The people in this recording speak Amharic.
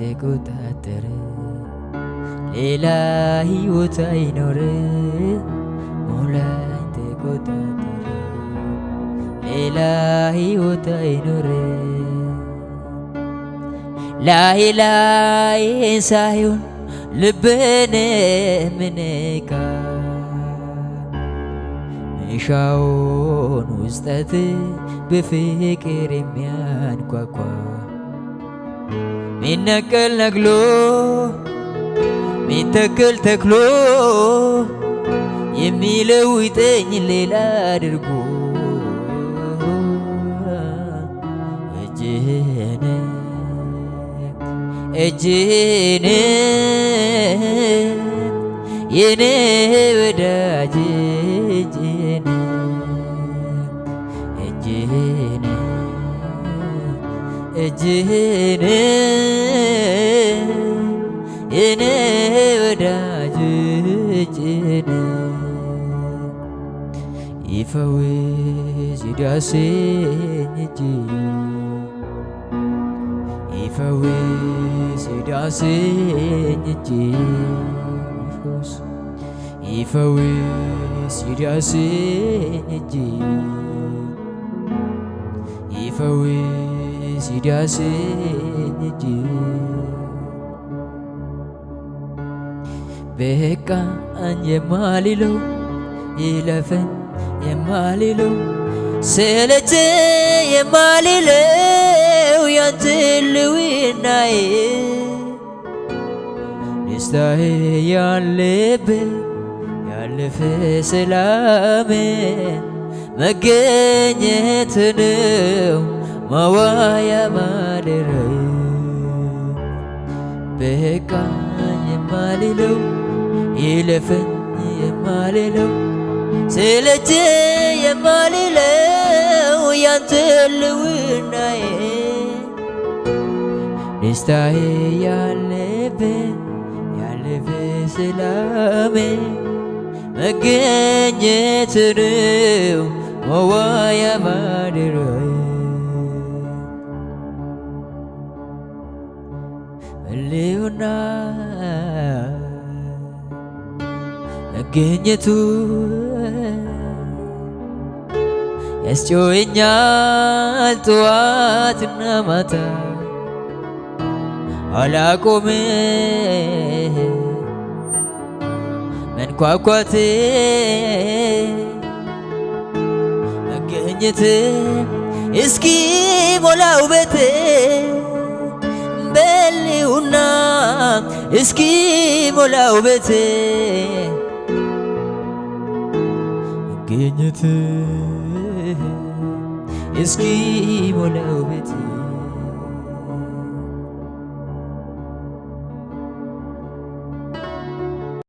ተቆጣጠረ ሌላ ሕይወት አይኖር ሞላኝ ተቆጣጠረ ሌላ ሕይወት አይኖር ላይ ሳይሆን ልብን ምንካ ምሻውን ውስጠት በፍቅር የሚያንኳኳ ሚነቀል ነቅሎ ሚተክል ተክሎ የሚለውጠኝ ሌላ አድርጎ እጅህን የኔ ወዳጅ እጅህን የኔ ወዳጅ እጅህን ይፈውስ ይዳሰኝ እጅ ይፈውስ ይዳሰኝ እጅ ይፈውስ ይዳሰኝ እጅ ይፈውስ ይዳሰኝ እጅ በቃኝ የማልለው ይለፈኝ የማልለው ሰለቸኝ የማልለው ያንተ ሕልውናዬ ደስታዬ ያለበት ያለፈ ሰላሜ መገኘት ነው መዋያ ማደሪያዬ በቃኝ የማልለው ይለፈኝ የማልለው ሰለቸኝ የማልለው ያንተ ሕልውናዬ ደስታዬ ያለበት ሰላሜ መገኘት ነው መዋያ ማደሪያዬ ሕልውና መገኘቱ ያስጮኸኛል ጠዋትና ማታ አላቆምም መንኳኳቴ መገኘት እስኪ ሞላው ቤቴ በሕልውና እስኪ ሞላው ቤቴ መገኘት እስኪ ሞላው ቤቴ